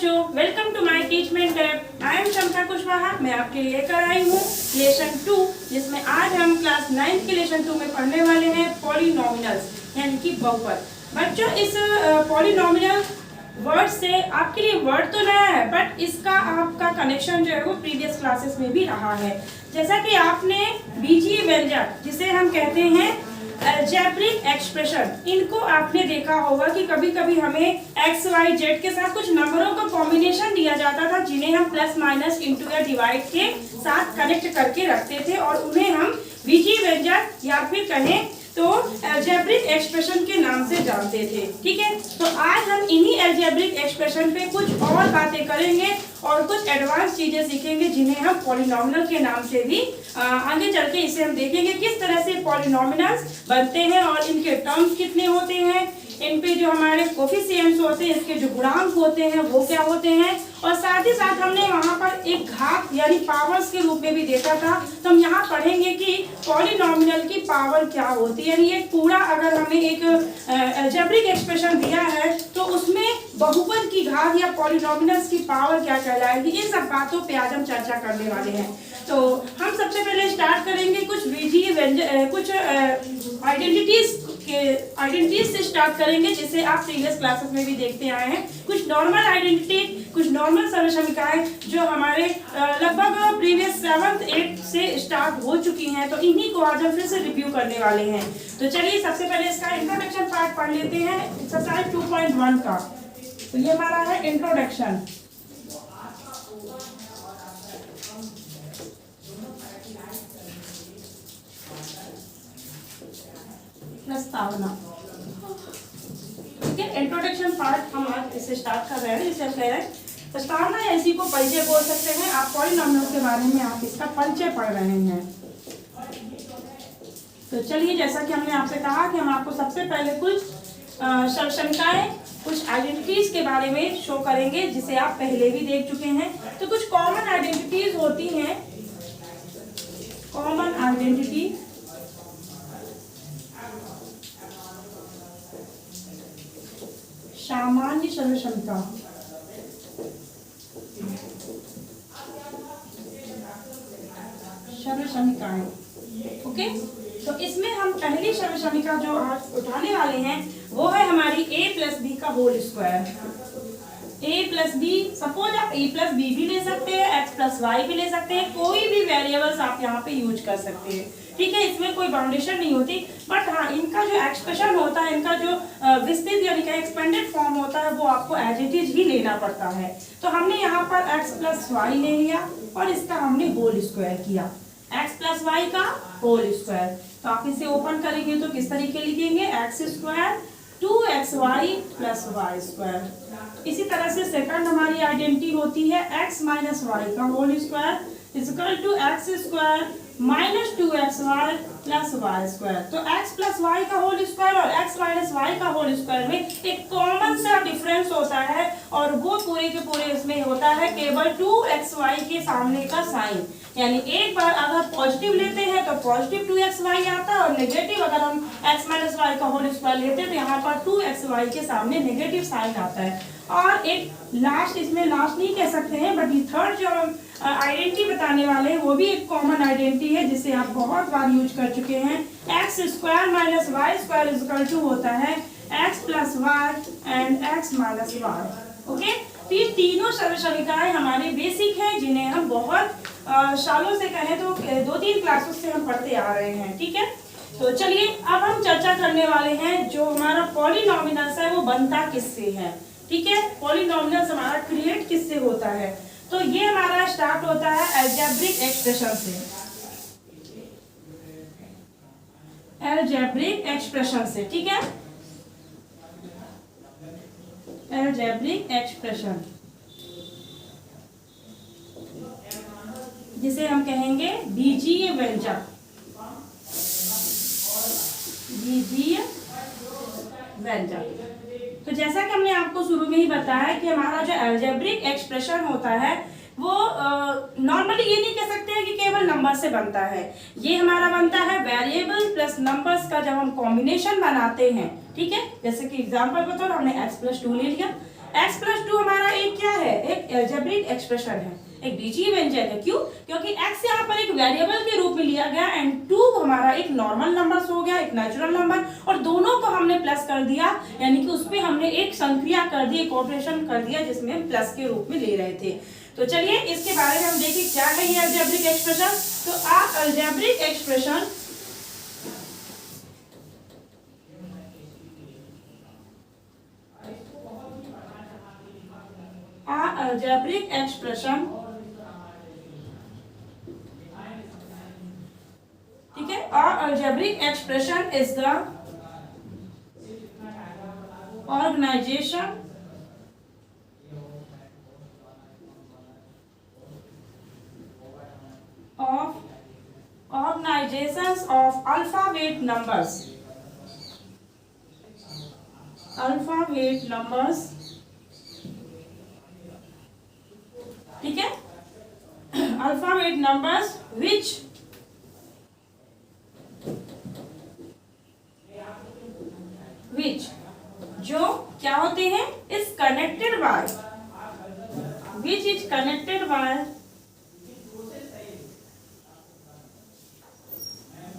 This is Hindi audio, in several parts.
बच्चों, welcome to my teachment lab. I am Shamta Kushwaha. मैं आपके लिए लेकर आई हूँ लेसन 2, जिसमें आज हम क्लास 9 के लेसन 2 में पढ़ने वाले हैं पॉलिनोमियल्स, यानी कि बहुपद। बच्चों, इस पॉलिनोमियल वर्ड से आपके लिए वर्ड तो नया है, बट इसका आपका कनेक्शन जो है वो प्रीवियस क्लासेस में भी रहा है। जैसा कि आपने बीजीय व्यंजक, जिसे हम कहते हैं अलजेब्रिक एक्सप्रेशन, इनको आपने देखा होगा कि कभी कभी हमें एक्स वाई जेड के साथ कुछ नंबरों का कॉम्बिनेशन दिया जाता था, जिन्हें हम प्लस माइनस इंटू या डिवाइड के साथ कनेक्ट करके रखते थे और उन्हें हम बीजीय व्यंजक या फिर कहें तो अलजेब्रिक एक्सप्रेशन के नाम से जानते थे। ठीक है, तो आज हम इन्हीं अलजेब्रिक एक्सप्रेशन पे कुछ और बातें करेंगे और कुछ एडवांस चीजें सीखेंगे, जिन्हें हम पॉलिनोमियल के नाम से भी आगे चल के इसे हम देखेंगे किस तरह से पॉलिनोमियल्स बनते हैं और इनके टर्म्स कितने होते हैं, इन पे जो हमारे कोफिशिएंट्स होते हैं, इसके जो गुणांक होते हैं वो क्या होते हैं, और साथ ही साथ हमने वहाँ पर एक घात यानी पावर्स के रूप में भी देखा था। तो हम यहाँ पढ़ेंगे कि पॉलिनोमियल की पावर क्या होती है, यानी ये पूरा अगर हमें एक अलजेब्रिक एक्सप्रेशन दिया है तो उसमें बहुपद की घात या पॉलिनोमियल्स की पावर क्या कहलाएगी, इन सब बातों पे आज हम चर्चा करने वाले हैं। तो हम सबसे पहले स्टार्ट करेंगे कुछ बीजीय व्यंजक, कुछ आइडेंटिटीज से स्टार्ट करेंगे, जिसे आप प्रीवियस क्लासेस में भी देखते आए हैं। कुछ नॉर्मल आइडेंटिटी, कुछ नॉर्मल सर्वसमीकाएं जो हमारे लगभग प्रीवियस 7th 8th से स्टार्ट हो चुकी हैं, तो इन्हीं को आज हम फिर से रिव्यू करने वाले हैं। तो चलिए सबसे पहले इसका इंट्रोडक्शन पार्ट पढ़ लेते हैं, एक्सरसाइज 2.1 का। तो ये हमारा है इंट्रोडक्शन। प्रस्तावना। ठीक है, इंट्रोडक्शन पार्ट हम आज इससे स्टार्ट कर रहे हैं, जिसे हम कह रहे हैं प्रस्तावना, या इसी को परिचय बोल सकते हैं। आप पॉलिनोमियल के बारे में आप इसका परिचय पढ़ रहे हैं। तो चलिए, जैसा कि हमने आपसे कहा कि हम आपको सबसे पहले कुछ सर्वसमीकाएं, कुछ आइडेंटिटीज के बारे में शो करेंगे, जिसे आप पहले भी देख चुके हैं। तो कुछ कॉमन आइडेंटिटीज होती हैं, कॉमन आइडेंटिटी, सामान्य सर्वसमीका। सर्वसमीकाएं, ओके। तो इसमें हम पहली सर्वसमीका जो आज उठाने वाले हैं वो है हमारी a प्लस बी का whole square. a plus B, suppose आप a प्लस बी भी ले सकते हैं, x प्लस वाई भी ले सकते हैं, कोई भी वेरिएबल्स आप यहाँ पे यूज कर सकते हैं। ठीक है, इसमें कोई बाउंडेशन नहीं होती, बट हाँ, इनका जो एक्सप्रेशन होता है, इनका जो विस्तृत यानी कि एक्सपेंडेड फॉर्म होता है, वो आपको एज इट इज ही लेना पड़ता है। तो हमने यहाँ पर x प्लस वाई ले लिया और इसका हमने होल स्क्वायर किया, x प्लस वाई का होल स्क्वायर। तो आप इसे ओपन करेंगे तो किस तरीके लिखेंगे, X square 2xy plus Y square. इसी तरह से सेकंड हमारी आइडेंटिटी होती है x माइनस वाई का whole square equal to X square minus 2xy plus Y square. तो x प्लस वाई का होल स्क्वायर और x माइनस वाई का होल स्क्वायर में एक कॉमन सा डिफरेंस होता है, और वो पूरे के पूरे इसमें होता है केवल 2xy के सामने का साइन। यानी एक बार अगर पॉजिटिव लेते हैं तो पॉजिटिव 2xy आता है, और नेगेटिव अगर हम x माइनस वाई का होल स्क्वायर लेते हैं तो यहाँ पर 2xy के सामने नेगेटिव साइन आता है। और एक लास्ट, इसमें लास्ट नहीं कह सकते हैं, बट ये थर्ड जो हम आइडेंटिटी बताने वाले हैं वो भी एक कॉमन आइडेंटिटी है, जिसे आप बहुत बार यूज कर चुके हैं। X square minus Y square equal to होता है X plus Y and X minus Y. Okay, तो ये तीनों सर्वसमीकाएं हमारे बेसिक हैं, जिन्हें हम बहुत सालों से कहें तो 2-3 क्लासेस से हम पढ़ते आ रहे हैं। ठीक है, तो चलिए अब हम चर्चा करने वाले हैं जो हमारा पॉलिनोमियल्स है वो बनता किससे है। ठीक है, पॉलिनोमियल्स हमारा क्रिएट किससे होता है। तो ये हमारा स्टार्ट होता है अलजेब्रिक एक्सप्रेशन से, अलजेब्रिक एक्सप्रेशन से। ठीक है, अलजेब्रिक एक्सप्रेशन, जिसे हम कहेंगे बीजीय व्यंजक, बीजीय व्यंजक। तो जैसा कि हमने आपको शुरू में ही बताया कि हमारा जो अलजेब्रिक एक्सप्रेशन होता है वो नॉर्मली ये नहीं कह सकते हैं कि केवल नंबर से बनता है। ये हमारा बनता है वेरिएबल प्लस नंबर्स का जब हम कॉम्बिनेशन बनाते हैं। ठीक है, जैसे कि एग्जांपल बताओ, हमने x प्लस 2 ले लिया, x प्लस 2 हमारा एक क्या है, एक एल्जेब्रिक एक्सप्रेशन है, एक बीजीय व्यंजक है। क्यों? क्योंकि x यहाँ पर एक वेरिएबल के रूप में लिया गया एंड 2 हमारा एक नॉर्मल नंबर हो गया, एक नेचुरल नंबर, और दोनों को हमने प्लस कर दिया, यानी कि उसपे हमने एक संक्रिया कर दी, एक ऑपरेशन कर दिया जिसमें हम प्लस के रूप में ले रहे थे। तो चलिए इसके बारे में हम देखें क्या है ये अलजेब्रिक एक्सप्रेशन। तो अलजेब्रिक एक्सप्रेशन algebraic expression, ठीक है, algebraic expression is the organization of organizations of alphabet numbers, alphabet numbers, ठीक है, अल्फाबेट नंबर्स विच जो क्या होते हैं, is connected by, which is connected by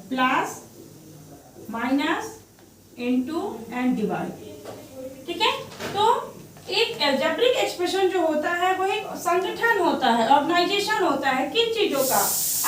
plus minus into and divide. ठीक है, तो एक अलजेब्रिक एक्सप्रेशन जो होता है वो एक संगठन होता है, ऑर्गेनाइजेशन होता है, किन चीजों का,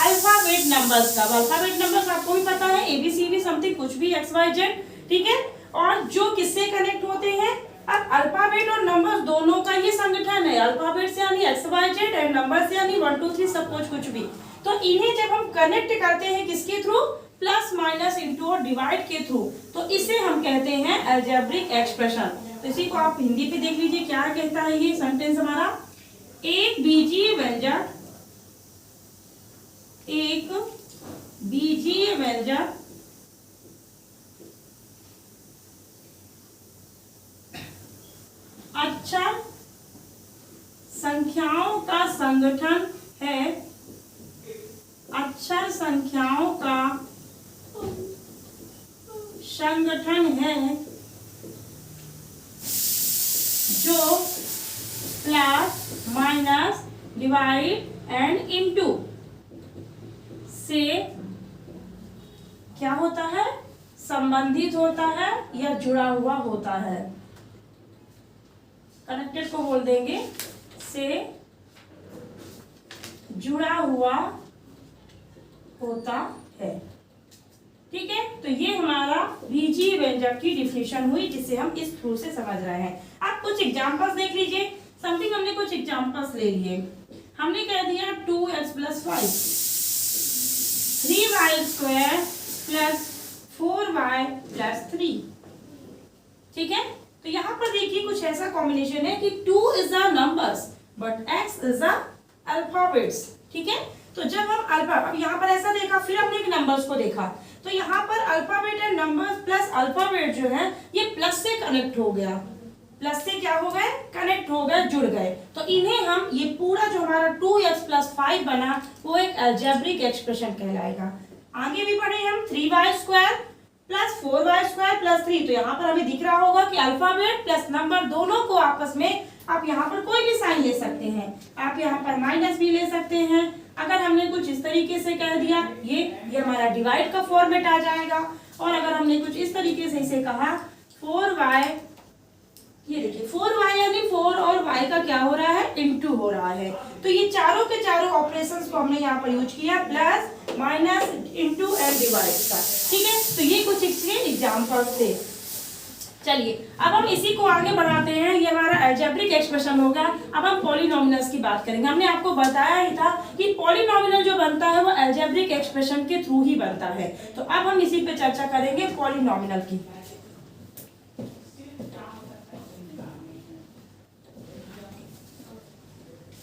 अल्फाबेट नंबर्स का। अल्फाबेट नंबर्स आपको भी पता है, एबीसीडी समथिंग कुछ भी एक्स वाई जेड, ठीक है, और जो किससे कनेक्ट होते हैं, अब अल्फाबेट और नंबर्स दोनों का ये संगठन है, अल्फाबेट से यानी X Y Z and number से यानी 1 2 3 सब कुछ भी। तो इन्हें जब हम कनेक्ट करते हैं किसके थ्रू, प्लस माइनस इंटू और डिवाइड के थ्रू, तो इसे हम कहते हैं अलजेब्रिक एक्सप्रेशन। तो इसी को आप हिंदी पे देख लीजिए क्या कहता है ये सेंटेंस हमारा, एक बीजीय व्यंजक, एक बीजीय व्यंजक अक्षर संख्याओं का संगठन है, अक्षर संख्याओं का संगठन है जो plus minus divide and into से क्या होता है, संबंधित होता है या जुड़ा हुआ होता है। कनेक्टेड को बोल देंगे से जुड़ा हुआ होता है। ठीक है, तो ये हमारा बीजीय व्यंजक की डिफिनेशन हुई जिसे हम इस थ्रू से समझ रहे हैं। आप कुछ एग्जांपल्स देख लीजिए, समथिंग हमने कुछ एग्जांपल्स ले लिए। हमने कह दिया 2x + 5, 3y² + 4y + 3। ठीक है, तो यहाँ पर देखिए कुछ ऐसा कॉम्बिनेशन है कि 2 is the numbers but x is the alphabets. ठीक है, तो जब हम अब यहाँ पर ऐसा देखा, फिर हमने एक नंबर्स को देखा, तो यहाँ पर alphabet and numbers plus alphabet जो है ये प्लस से कनेक्ट हो गया, प्लस से क्या हो गए, कनेक्ट हो गए, जुड़ गए। तो इन्हें हम ये पूरा जो हमारा 2x + 5 बना वो एक अलजेब्रिक एक्सप्रेशन कहलाएगा। आगे भी पढ़े हम 3y² + 4y² + 3। तो यहाँ पर हमें दिख रहा होगा कि अल्फाबेट प्लस नंबर दोनों को आपस में आप यहाँ पर कोई भी साइन ले सकते हैं, आप यहाँ पर माइनस भी ले सकते हैं। अगर हमने कुछ इस तरीके से कह दिया ये हमारा डिवाइड का फॉर्मेट आ जाएगा, और अगर हमने कुछ इस तरीके से इसे कहा 4y, ये देखिए 4y यानी 4 और y का क्या हो रहा है, इनटू हो रहा है। तो ये चारों के चारों ऑपरेशंस को हमने यहाँ पर यूज किया, plus minus into and divide का। ठीक है, तो ये कुछ इसके एग्जांपल्स थे। चलिए अब हम इसी को आगे बढ़ाते हैं, ये हमारा अलजेब्रिक एक्सप्रेशन होगा। अब हम पॉलिनोमिनल्स की बात करेंगे। हमने आपको बताया ही था कि पॉलिनोमिनल जो बनता है वो अलजेब्रिक एक्सप्रेशन के थ्रू ही बनता है। तो अब हम इसी पे चर्चा करेंगे पॉलिनोमिनल की।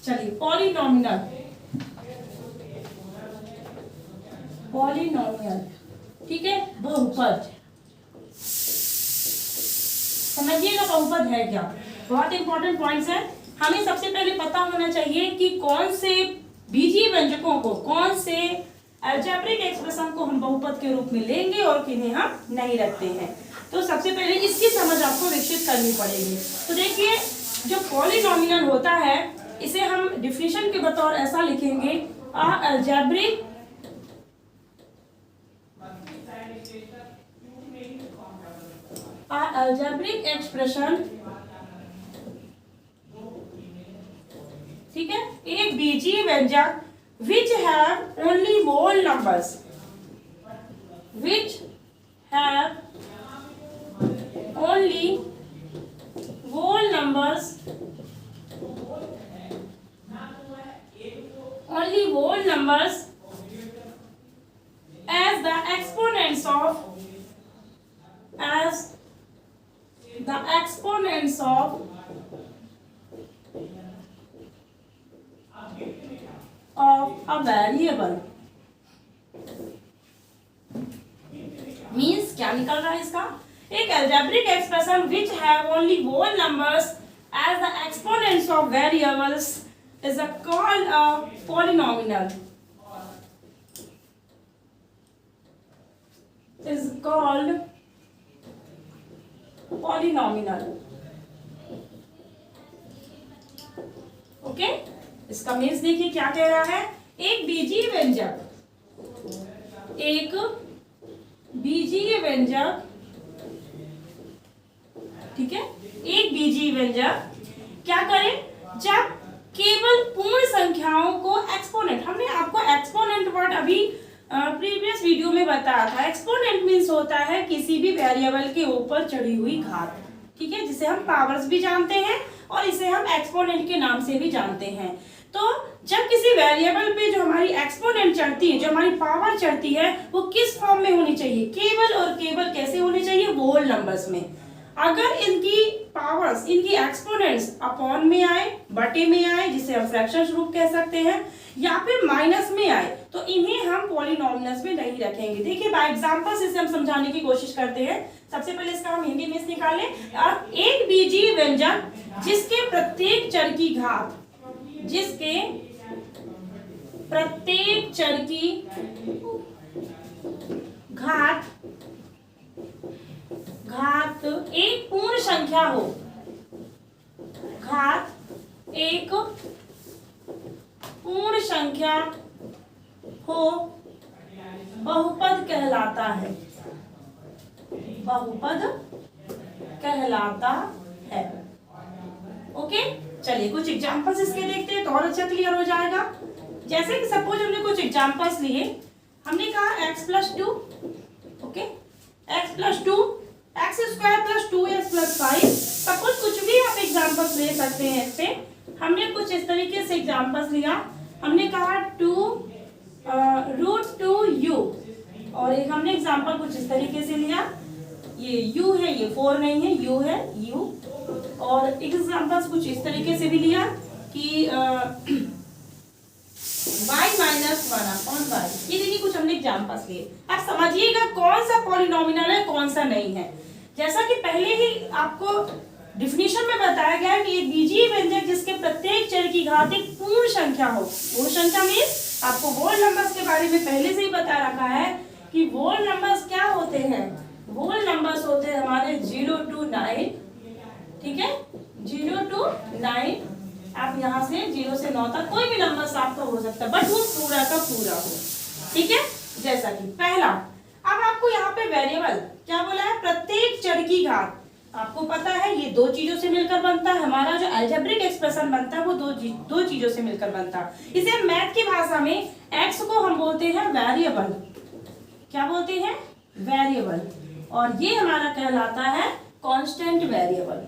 चलिए पॉलिनोमिनल, ठीक है, बहुपद। समझिएगा बहुपद है क्या, बहुत इंपॉर्टेंट पॉइंट्स है। हमें सबसे पहले पता होना चाहिए कि कौन से बीजीय व्यंजकों को, कौन से अलजेब्रिक एक्सप्रेशन को हम बहुपद के रूप में लेंगे और किन्हें हम नहीं रखते हैं। तो सबसे पहले इसकी समझ आपको विकसित करनी पड़ेगी। तो देखिए जो पॉलिनॉमियल होता है इसे हम डिफिनेशन के बतौर ऐसा लिखेंगे, algebraic एक्सप्रेशन, ठीक है, एक बीजीय व्यंजक which have only whole numbers, which have only whole numbers, only whole numbers as the exponents of, as the exponents of a variable। Means क्या निकल रहा है इसका, एक algebraic expression which have only whole numbers as the exponents of variables is called a polynomial, is called polynomial। Okay, इसका मीन्स देखिए क्या कह रहा है, एक बीजीय व्यंजक, एक बीजीय व्यंजक, ठीक है, एक बीजीय व्यंजक क्या करे, जब केवल पूर्ण संख्याओं को एक्सपोनेंट, हमने आपको एक्सपोनेंट वर्ड अभी प्रीवियस वीडियो में बताया था। एक्सपोनेंट मीन्स होता है किसी भी वेरिएबल के ऊपर चढ़ी हुई घात, ठीक है, जिसे हम पावर्स भी जानते हैं और इसे हम एक्सपोनेंट के नाम से भी जानते हैं। तो जब किसी वेरिएबल पे जो हमारी एक्सपोनेंट चढ़ती है, जो हमारी पावर चढ़ती है, वो किस फॉर्म में होनी चाहिए, केवल और केवल कैसे होनी चाहिए, होल नंबर्स में। अगर इनकी पावर्स, इनकी एक्सपोनेंट्स अपॉन में आए, बटे में आए, जिसे हम फ्रैक्शंस रूप कह सकते हैं, या फिर माइनस में आए, तो इन्हें हम पॉलिनॉमियल्स में नहीं रखेंगे। देखिए बाय एग्जांपल्स इसे हम समझाने की कोशिश करते हैं। सबसे पहले इसका हम हिंदी में निकालें, एक बीजीय व्यंजक जिसके प्रत्येक चर की घात, जिसके प्रत्येक चर की घात एक पूर्ण संख्या हो, घात एक पूर्ण संख्या हो, बहुपद कहलाता है, बहुपद कहलाता है। ओके, चलिए कुछ एग्जांपल्स इसके देखते हैं तो और अच्छा क्लियर हो जाएगा। जैसे कि सपोज हमने कुछ एग्जांपल्स लिए, हमने कहा x+2, okay, x+2, x²+2x+5, suppose कुछ भी आप एग्जांपल्स ले सकते हैं इस पे। हमने कुछ इस तरीके से एग्जांपल्स लिया, हमने कहा 2√2u, और एक हमने एग्जांपल कुछ इस तरीके से लिया, ये u है, ये 4 नहीं है, u है, u, और एक एग्जांपल्स कुछ इस तरीके से भी लिया कि y-1/y। ये देखिए कुछ हमने एग्जांपल्स लिए। आप समझिएगा कौन सा पॉलिनॉमियल है, कौन सा नहीं है। जैसा कि पहले ही आपको डिफिनीशन में बताया गया है कि एक बीजीय व्यंजक जिसके प्रत्येक चर की घात एक पूर्ण संख्या हो। पूर्ण संख्या मीन्स आपको होल नंबर्स के बारे में पहले से ही बता रखा है कि होल नंबर्स क्या होते हैं। होल नंबर्स होते हैं हमारे 0 to 9, ठीक है, 0 to 9। आप यहाँ से 0 से 9 तक कोई भी नंबर आपका हो सकता है, बट वो पूरा का पूरा हो, ठीक है। जैसा कि पहला, अब आपको यहाँ पे वेरिएबल क्या बोला है, प्रत्येक चर की घात। आपको पता है ये दो चीजों से मिलकर बनता है, हमारा जो अलजेब्रिक एक्सप्रेशन बनता है वो दो चीजों से मिलकर बनता है। इसे मैथ की भाषा में x को हम बोलते हैं वेरिएबल। क्या बोलते हैं, वेरिएबल। और ये हमारा कहलाता है कांस्टेंट वेरिएबल।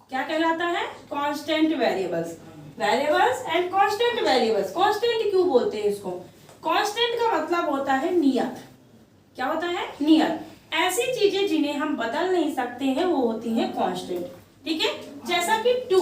क्या कहलाता है, constant variables. Variables and constant variables. Constant क्यों बोलते हैं इसको, कांस्टेंट का मतलब होता है नियत। क्या होता है, नियत। ऐसी चीजें जिन्हें हम बदल नहीं सकते हैं वो होती हैं कांस्टेंट, ठीक है। जैसा कि 2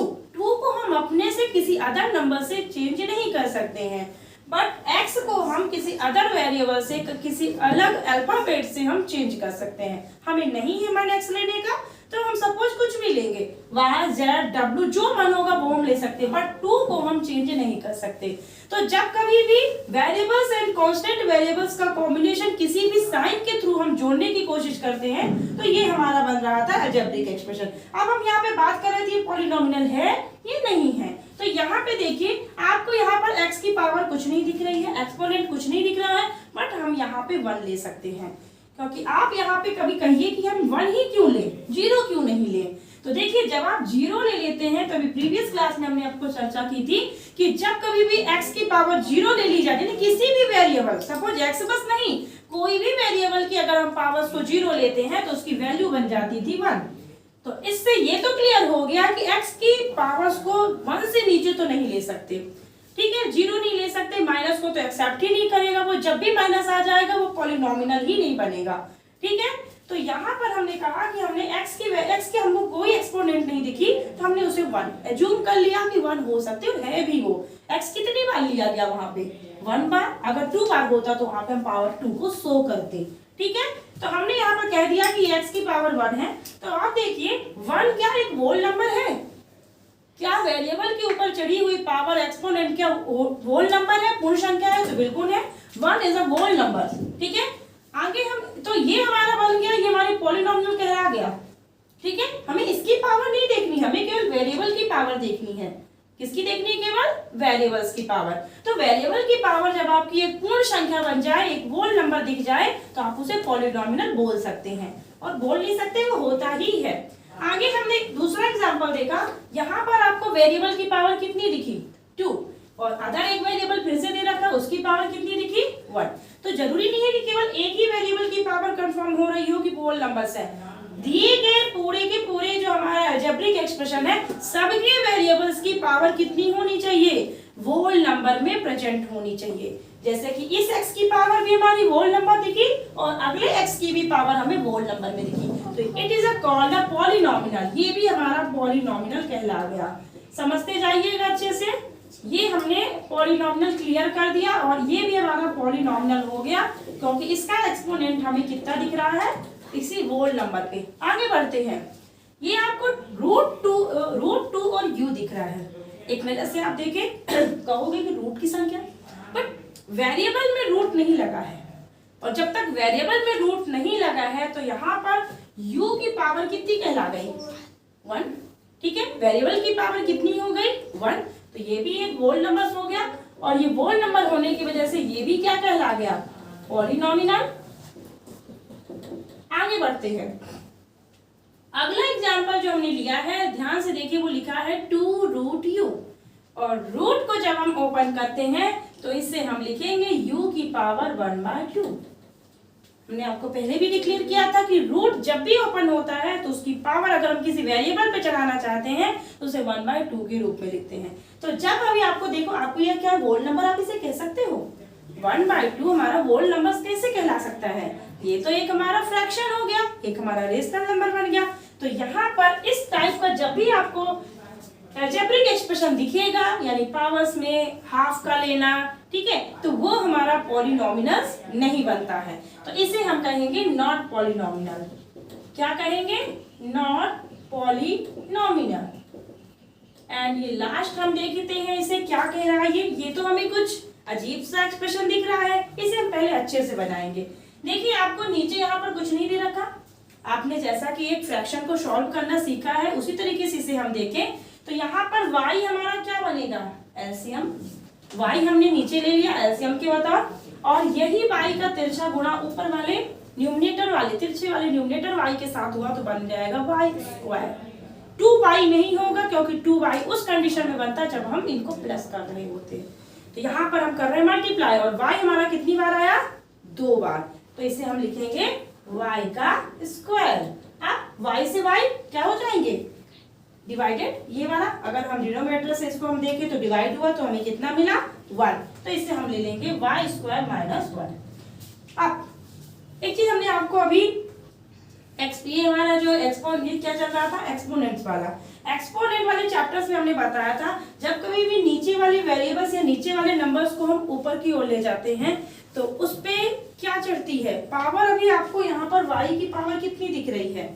को हम अपने से किसी अदर नंबर से चेंज नहीं कर सकते हैं, बट x को हम किसी अदर वेरिएबल से, किसी अलग अल्फाबेट से हम चेंज कर सकते हैं। हमें नहीं है मन x लेने का, तो हम सपोज कुछ भी लेंगे y z w जो मन होगा वो हम ले सकते हैं, बट 2 को हम चेंज नहीं कर सकते। तो जब कभी भी वेरिएबल्स एंड कांस्टेंट वेरिएबल्स का कॉम्बिनेशन किसी भी साइन के थ्रू हम जोड़ने की कोशिश करते हैं तो ये हमारा बन रहा था अलजेब्रिक एक्सप्रेशन। अब हम यहाँ पे बात कर रहे थे ये पॉलिनोमियल है ये नहीं है। तो यहाँ पे देखिए आपको यहाँ पर x की पावर कुछ नहीं दिख रही है, एक्सपोनेंट कुछ नहीं दिख रहा है, बट हम यहाँ पे 1 ले सकते हैं। क्योंकि आप यहाँ पे कभी कहिए कि हम 1 ही क्यों लें, 0 क्यों नहीं लें। तो देखिए जब आप 0 ले लेते हैं तो अभी प्रीवियस क्लास में हमने आपको चर्चा की थी कि जब कभी भी x की पावर 0 ले ली जाती है, किसी भी वेरिएबल, सपोज x बस नहीं कोई भी वेरिएबल की अगर हम पावर्स को 0 लेते हैं तो उसकी वैल्यू बन जाती थी 1। तो इससे ये तो क्लियर हो गया कि x की पावर्स को 1 से नीचे तो नहीं ले सकते, ठीक है, 0 नहीं ले सकते, माइनस को तो एक्सेप्ट ही नहीं करेगा, वो जब भी माइनस आ जाएगा वो पॉलिनोमियल ही नहीं बनेगा, ठीक है। तो यहाँ पर हमने कहा कि हमने x की हमको कोई एक्सपोनेंट नहीं दिखी तो हमने उसे 1 एज्यूम कर लिया कि 1 हो सकते है भी वो। x कितनी बार लिया गया वहां पे 1 बार, अगर 2 बार होता तो वहां पे हम पावर 2 को शो करते, ठीक है। तो हमने यहाँ पर कह दिया कि x की पावर 1 है। तो आप देखिए 1 क्या एक होल नंबर है, क्या वेरिएबल के ऊपर चढ़ी हुई पावर एक्सपोनेंट क्या होल नंबर है, पूर्ण संख्या है? तो बिल्कुल है, 1 इज अ होल नंबर, ठीक है। आगे हम तो ये हमारा बन गया, ये हमारी पॉलिनोमियल कहला गया, ठीक है। हमें इसकी पावर नहीं देखनी, हमें केवल वेरिएबल की पावर देखनी है। किसकी देखनी है? केवल वेरिएबल्स की पावर। तो वेरिएबल की पावर जब आपकी एक पूर्ण संख्या बन जाए, एक होल नंबर दिख जाए तो आप उसे पॉलिनोमियल बोल सकते हैं, और बोल नहीं सकते वो होता ही है। आगे हमने दूसरा एग्जांपल देखा, यहाँ पर आपको वेरिएबल की पावर कितनी दिखी 2, और अदर एक वेरिएबल फिर से दे रखा उसकी पावर कितनी दिखी 1। तो जरूरी नहीं है कि केवल एक ही वेरिएबल की पावर कंफर्म हो रही हो कि होल नंबर्स है, दिए गए पूरे के पूरे जो हमारा अलजेब्रिक एक्सप्रेशन है सबके वेरिएबल्स की पावर कितनी होनी चाहिए, होल नंबर में प्रेजेंट होनी चाहिए। जैसे कि इस x की पावर भी हमारी होल नंबर दिखी और अगले x की भी पावर हमें होल नंबर में दिखी, तो it is called a polynomial, ये भी हमारा पॉलिनोमियल कहला गया। समझते जाइएगा अच्छे से, ये हमने पॉलिनोमियल क्लियर कर दिया और ये भी हमारा पॉलिनोमियल हो गया क्योंकि इसका एक्सपोनेंट हमें कितना दिख रहा है इसी होल नंबर पे। आगे बढ़ते हैं, ये आपको रूट टू और u दिख रहा है। एक नजर से आप देखें कहोगे कि रूट की संख्या, बट वेरिएबल में रूट नहीं लगा है, और जब तक वेरिएबल में रूट नहीं लगा है तो यहाँ पर u की पावर कितनी कहला गई 1, ठीक है। वेरिएबल की पावर कितनी हो गई 1, तो ये भी एक होल नंबर हो गया, और ये होल नंबर होने की वजह से ये भी क्या कहला गया पॉलिनोमियल। आगे बढ़ते हैं, अगला एग्जांपल जो हमने लिया है ध्यान से देखिए, वो लिखा है 2 रूट u, और रूट को जब हम ओपन करते हैं तो इससे हम लिखेंगे u की पावर 1/2। हमने आपको पहले भी डिक्लेयर किया था कि रूट जब भी ओपन होता है तो उसकी पावर अगर हम किसी वेरिएबल पे चढ़ाना चाहते हैं तो उसे 1/2 के रूप में लिखते हैं। तो जब अभी आपको देखो, आपको यह क्या होल नंबर आप इसे कह सकते हो, 1/2 हमारा होल नंबर कैसे कहला सकता है, ये तो एक हमारा फ्रैक्शन हो गया, एक हमारा रेशनल नंबर बन गया। तो यहाँ पर इस टाइप का जब भी आपको अलजेब्रिक एक्सप्रेशन दिखेगा, यानी पावर्स में हाफ का लेना, ठीक है, तो वो हमारा पॉलिनोमियल नहीं बनता है, तो इसे हम कहेंगे नॉट पॉलिनोमियल। क्या कहेंगे? Not polynomial. एंड ये लास्ट हम देखते हैं इसे क्या कह रहा है, ये तो हमें कुछ अजीब सा एक्सप्रेशन दिख रहा है, इसे हम पहले अच्छे से बनाएंगे। देखिए आपको नीचे यहाँ पर कुछ नहीं दे रखा, आपने जैसा कि एक फ्रैक्शन को सॉल्व करना सीखा है उसी तरीके से इसे हम देखें तो यहाँ पर y हमारा क्या बनेगा एलसीएम, y हमने नीचे ले लिया एलसीएम के बताओ, और यही y का तिरछा गुणा ऊपर वाले न्यूमरेटर वाले तिरछे वाले न्यूमरेटर y के साथ हुआ तो बन जाएगा y²। 2y नहीं होगा क्योंकि 2y उस कंडीशन में बनता जब हम इनको प्लस कर रहे होते, तो यहाँ पर हम कर रहे हैं मल्टीप्लाई, और y हमारा कितनी बार आया 2 बार, तो इसे हम लिखेंगे y का स्क्वायर। अब y से y क्या हो जाएंगे डिवाइडेड, ये वाला अगर हम डिनोमिनेटर से इसको हम देखें तो डिवाइड हुआ तो हमें कितना मिला 1, तो इससे हम ले लेंगे y² - 1। अब एक चीज हमने आपको अभी ये हमारा जो एक्सपोनेंट क्या चल रहा था एक्सपोनेंट्स वाले चैप्टर्स में हमने बताया था जब कभी भी नीचे वाले वेरिएबल्स या नीचे वाले नंबर्स को हम ऊपर की ओर ले जाते हैं तो उस पे क्या चढ़ती है पावर। अभी आपको यहाँ पर y की पावर कितनी दिख रही है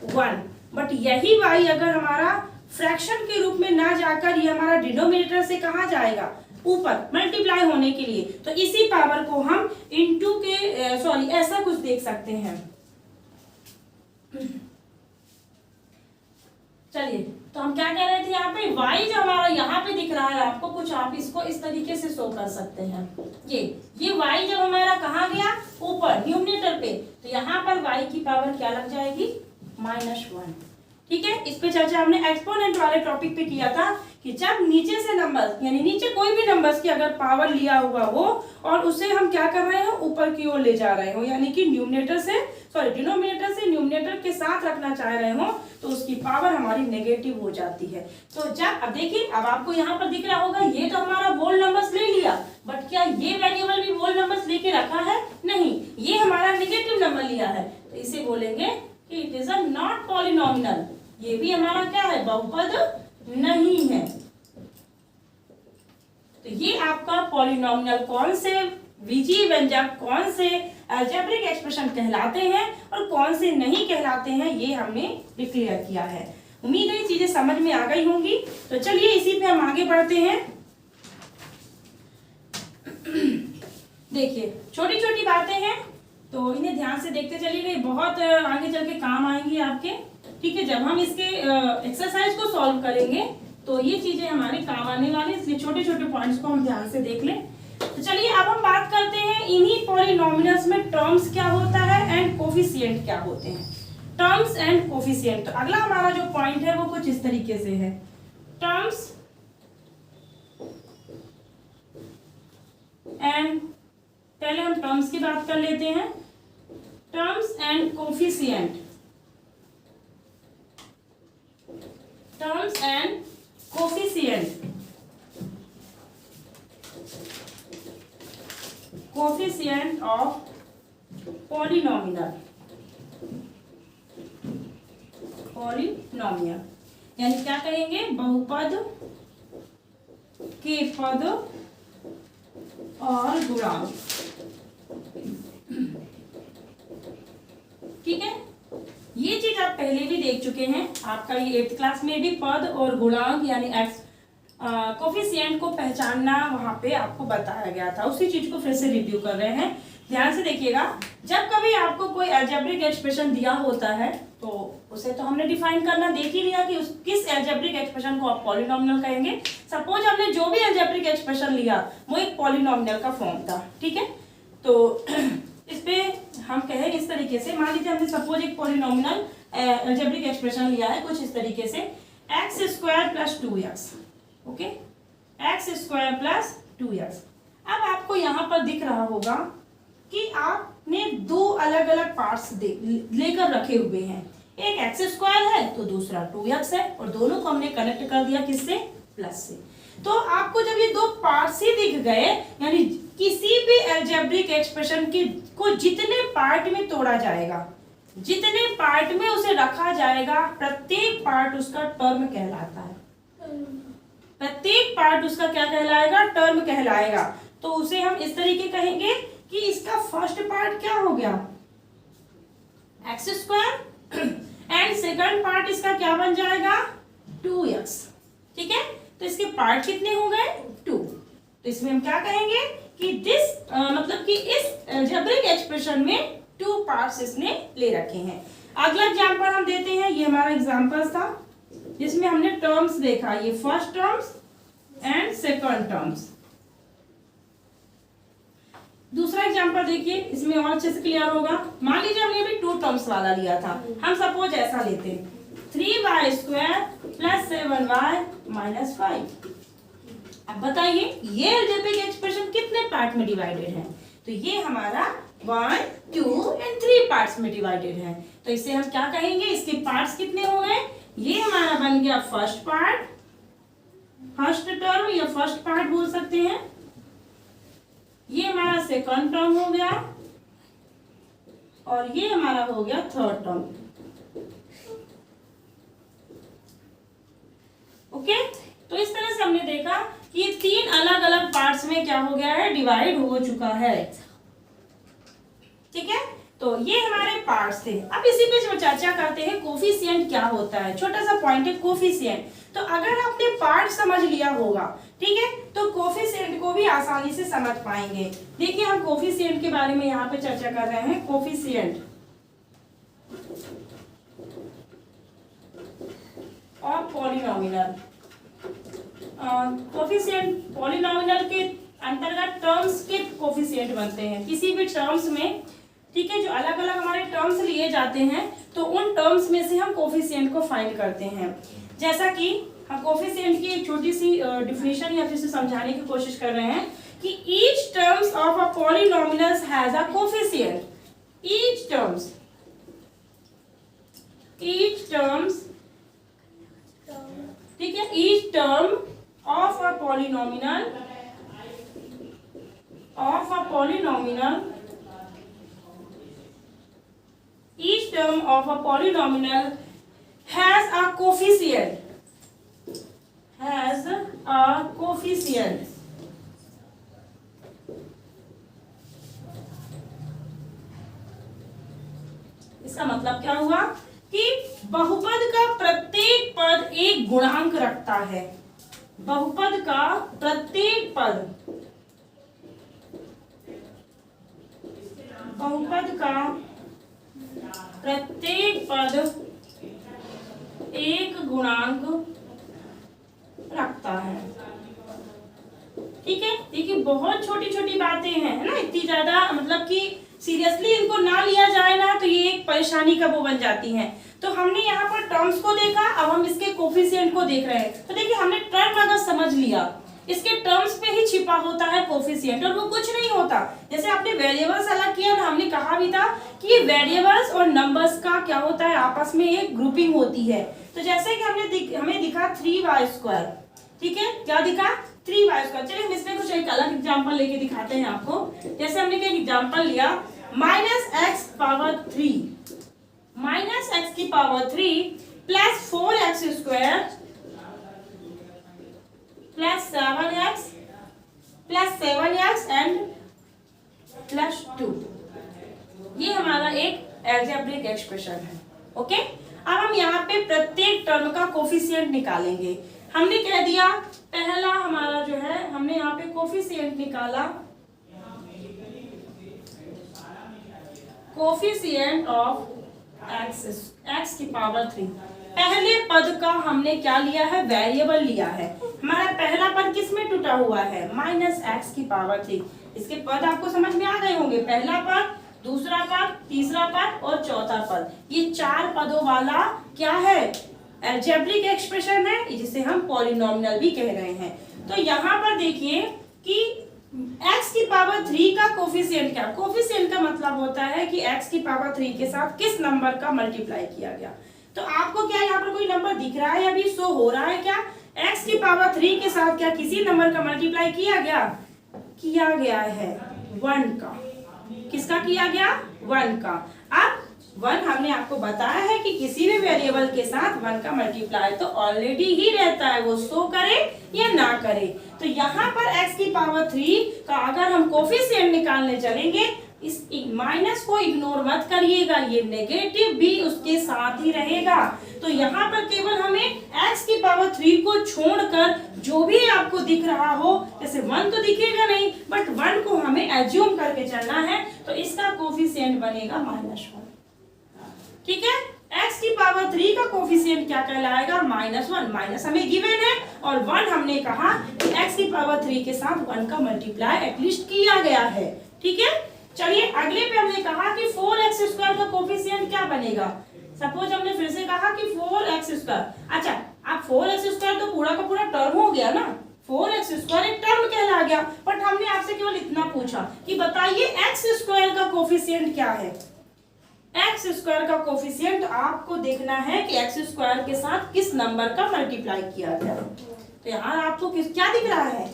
1, बट यही y अगर हमारा फ्रैक्शन के रूप में ना जाकर ये हमारा डिनोमिनेटर से कहाँ जाएगा, ऊपर मल्टीप्लाई होने के लिए, तो इसी पावर को हम इनटू के सॉरी ऐसा कुछ देख सकते हैं। चलिए, तो हम क्या कह रहे थे, यहाँ पे y जो हमारा यहाँ पे दिख रहा है आपको, कुछ आप इसको इस तरीके से शो कर सकते हैं। ये y जब हमारा कहाँ गया, ऊपर न्यूमरेटर पे, तो यहाँ पर y की पावर क्या लग जाएगी, -1। ठीक है, इस पे चर्चा हमने एक्सपोनेंट वाले टॉपिक पे किया था कि जब नीचे से नंबर्स यानी नीचे कोई भी नंबर्स की अगर पावर लिया हुआ हो और उसे हम क्या कर रहे हो, ऊपर की ओर ले जा रहे हो, यानी कि डिनोमिनेटर से न्यूमरेटर के साथ रखना चाह रहे हो, तो उसकी पावर हमारी नेगेटिव हो जाती है। तो जब अब देखिए, अब आपको यहाँ पर दिख रहा होगा ये तो हमारा होल नंबर्स ले लिया, बट क्या ये वेरिएबल भी होल नंबर्स लेके रखा है, नहीं, ये हमारा नेगेटिव नंबर लिया है, तो इसे बोलेंगे कि इट इज अ नॉट पॉलिनोमिनल, ये भी हमारा क्या है, बहुपद नहीं है। तो ये आपका पॉलिनोमियल कौन से बीजीय व्यंजक, कौन से अलजेब्रिक एक्सप्रेशन कहलाते हैं और कौन से नहीं कहलाते हैं, ये हमने डिक्लेयर किया है। उम्मीद है ये चीजें समझ में आ गई होंगी। तो चलिए इसी पे हम आगे बढ़ते हैं। देखिए, छोटी छोटी बातें हैं तो इन्हें ध्यान से देखते चलिए, बहुत आगे चल के काम आएंगी आपके। ठीक है, जब हम इसके एक्सरसाइज को सॉल्व करेंगे तो ये चीजें हमारे काम आने वाली, इसलिए छोटे छोटे पॉइंट्स को हम ध्यान से देख लें। तो चलिए अब हम बात करते हैं इन्हीं पॉलिनोमियल्स में टर्म्स क्या होता है एंड कोफिशिएंट क्या होते हैं। टर्म्स एंड कोफिशिएंट, तो अगला हमारा जो पॉइंट है वो कुछ इस तरीके से है, टर्म्स एंड, पहले हम टर्म्स की बात कर लेते हैं, terms and coefficient. Terms and coefficient, coefficient of polynomial, polynomial यानी क्या कहेंगे, बहुपद के पद और गुणांक। ठीक है, ये चीज आप पहले भी देख चुके हैं, आपका ये 8th क्लास में भी पद और गुणांक यानी कोफिशिएंट को पहचानना वहां पे आपको बताया गया था, उसी चीज को फिर से रिव्यू कर रहे हैं। ध्यान से देखिएगा, जब कभी आपको कोई अलजेब्रिक एक्सप्रेशन दिया होता है तो उसे तो हमने डिफाइन करना देख ही लिया कि किस अलजेब्रिक एक्सप्रेशन को आप पॉलिनोमियल कहेंगे। सपोज हमने जो भी अलजेब्रिक एक्सप्रेशन लिया वो एक पॉलिनोमियल का फॉर्म था। ठीक है, तो इस पे हम कहें इस तरीके से, मान लीजिए हमने सपोज एक पॉलिनोमियल अलजेब्रिक एक्सप्रेशन लिया है कुछ इस तरीके से, x² + 2x। Okay, x² + 2x। अब आपको यहाँ पर दिख रहा होगा कि आपने दो अलग अलग पार्ट्स लेकर रखे हुए हैं, एक x² है तो दूसरा 2x है, और दोनों को हमने कनेक्ट कर दिया किससे, प्लस से। तो आपको जब ये दो पार्ट्स ही दिख गए, यानी किसी भी अलजेब्रिक एक्सप्रेशन को जितने पार्ट में तोड़ा जाएगा, जितने पार्ट में उसे रखा जाएगा, प्रत्येक पार्ट उसका टर्म कहलाता है। प्रत्येक पार्ट उसका क्या कहलाएगा, टर्म कहलाएगा। तो उसे हम इस तरीके कहेंगे कि इसका फर्स्ट पार्ट क्या हो गया, x² एंड सेकंड पार्ट इसका क्या बन जाएगा, 2x। ठीक है, तो इसके पार्ट कितने हो गए, 2। तो इसमें हम क्या कहेंगे कि मतलब कि इस अलजेब्रिक एक्सप्रेशन में 2 पार्ट्स इसने ले रखे हैं। अगला एग्जांपल हम देते हैं, ये हमारा एग्जांपल था जिसमें हमने टर्म्स देखा, ये first terms and second terms. दूसरा एग्जांपल देखिए, इसमें और अच्छे से क्लियर होगा। मान लीजिए हमने अभी 2 टर्म्स वाला लिया था, हम सपोज ऐसा लेते हैं, 3y² + 7y - 5। अब बताइए ये अलजेब्रिक एक्सप्रेशन कितने पार्ट में डिवाइडेड है, तो ये हमारा 1, 2 और 3 पार्ट्स में डिवाइडेड है। तो इसे हम क्या कहेंगे, इसके पार्ट्स कितने हो गए, ये हमारा बन गया फर्स्ट पार्ट, फर्स्ट टर्म या फर्स्ट पार्ट बोल सकते हैं, ये हमारा सेकंड टर्म हो गया, और ये हमारा हो गया थर्ड टर्म। ओके, तो इस तरह से हमने देखा कि ये 3 अलग अलग पार्ट्स में क्या हो गया है, डिवाइड हो चुका है। ठीक है, तो ये हमारे पार्ट्स थे। अब इसी पे जो चर्चा करते हैं कोफिशिएंट क्या होता है। छोटा सा पॉइंट है कोफिशिएंट। तो अगर आपने पार्ट समझ लिया होगा, ठीक है, तो कोफिशिएंट को भी आसानी से समझ पाएंगे। देखिए हम कोफिशिएंट के बारे में यहाँ पे चर्चा कर रहे हैं। कोफिशिएंट और पॉलिनोमिनल। कोफिशिएंट पॉलिनोमिनल के अंतर्गत टर्म्स के कोफिशिएंट बनते हैं। किसी भी टर्म्स में, ठीक है, जो अलग अलग हमारे टर्म्स लिए जाते हैं तो उन टर्म्स में से हम कोफिशिएंट को फाइंड करते हैं। जैसा कि हम कोफिशिएंट की एक छोटी सी डिफिनेशन या फिर से समझाने की कोशिश कर रहे हैं कि each terms of a polynomial has a coefficient. Each terms ठीक है, each term of a polynomial each term of a polynomial has a coefficient. इसका मतलब क्या हुआ कि बहुपद का प्रत्येक पद एक गुणांक रखता है। बहुपद का प्रत्येक पद एक गुणांक रखता है। ठीक है, देखिए बहुत छोटी छोटी बातें हैं, है ना, इतनी ज्यादा मतलब कि सीरियसली इनको ना लिया जाए ना तो ये एक परेशानी का वो बन जाती हैं। तो हमने यहाँ पर टर्म्स को देखा, अब हम इसके कोफिशिएंट को देख रहे हैं। तो देखिए हमने टर्म अगर समझ लिया, इसके टर्म्स पे ही छिपा होता है कोफिशिएंट, और वो कुछ नहीं होता। जैसे आपने वेरिएबल्स अलग किया और हमने कहा भी था कि वेरिएबल्स और नंबर्स का क्या होता है, आपस में एक ग्रुपिंग होती है। तो जैसे कि हमें दिखा 3y², ठीक है, क्या दिखा 3y²। चलिए हम इसमें कुछ एक अलग एग्जांपल लेके दिखाते हैं आपको। जैसे हमने क्या एग्जांपल लिया, -x⁻³ plus 4x² plus 7x and plus 2। ये हमारा एक अलजेब्रिक एक्सप्रेशन है। ओके, अब हम यहाँ पे प्रत्येक टर्म का कोफिशिएंट निकालेंगे। हमने कह दिया पहला हमारा जो है, हमने यहाँ पे कोफिशिएंट निकाला, कोफिशिएंट ऑफ x⁻³ पहले पद का हमने क्या लिया है, वेरिएबल लिया है। हमारा पहला पद किस में टूटा हुआ है, -x⁻³ इसके पद आपको समझ में आ गए होंगे, पहला पद, दूसरा पद, तीसरा पद और चौथा पद। ये 4 पदों वाला क्या है, अलजेब्रिक एक्सप्रेशन है, जिसे हम पॉलिनोमिनल भी कह रहे हैं। तो यहाँ पर देखिए कि x⁻³ का कोफिशिएंट क्या, कोफिशिएंट का मतलब होता है कि x⁻³ के साथ किस नंबर का मल्टीप्लाई किया गया। तो आपको क्या यहाँ पर कोई नंबर दिख रहा है, अभी शो हो रहा है क्या, x⁻³ के साथ क्या किसी नंबर का मल्टीप्लाई किया गया है 1 का। किसका किया गया, 1 का। अब 1 हमने आपको बताया है कि किसी भी वेरिएबल के साथ 1 का मल्टीप्लाई तो ऑलरेडी ही रहता है, वो शो करे या ना करे। तो यहाँ पर x⁻³ का अगर हम कोफिशिएंट निकालने चलेंगे, इस माइनस को इग्नोर मत करिएगा, ये नेगेटिव भी उसके साथ ही रहेगा। तो यहाँ पर केवल हमें x⁻³ को छोड़कर जो भी आपको दिख रहा हो, जैसे 1 तो दिखेगा नहीं, बट 1 को हमें एज्यूम करके चलना है, तो इसका कोफिशिएंट बनेगा -1। ठीक है, x⁻³ का कोफिशिएंट क्या कहलाएगा, -1। माइनस हमें गिवन है और 1 हमने कहा कि x⁻³ के साथ 1 का मल्टीप्लाई एटलीस्ट किया गया है। ठीक है, चलिए अगले पे हमने कहा कि 4x² का कोफिशिएंट क्या बनेगा। सपोज हमने फिर से कहा कि 4x², अच्छा अब 4x² तो पूरा का पूरा टर्म हो गया ना, 4x² एक टर्म कहला गया, बट हमने आपसे केवल इतना पूछा कि बताइए x² का कोफिशिएंट क्या है। x² का कोफिशिएंट आपको देखना है कि x² के साथ किस नंबर का मल्टीप्लाई किया गया। तो यहाँ आपको क्या दिख रहा है,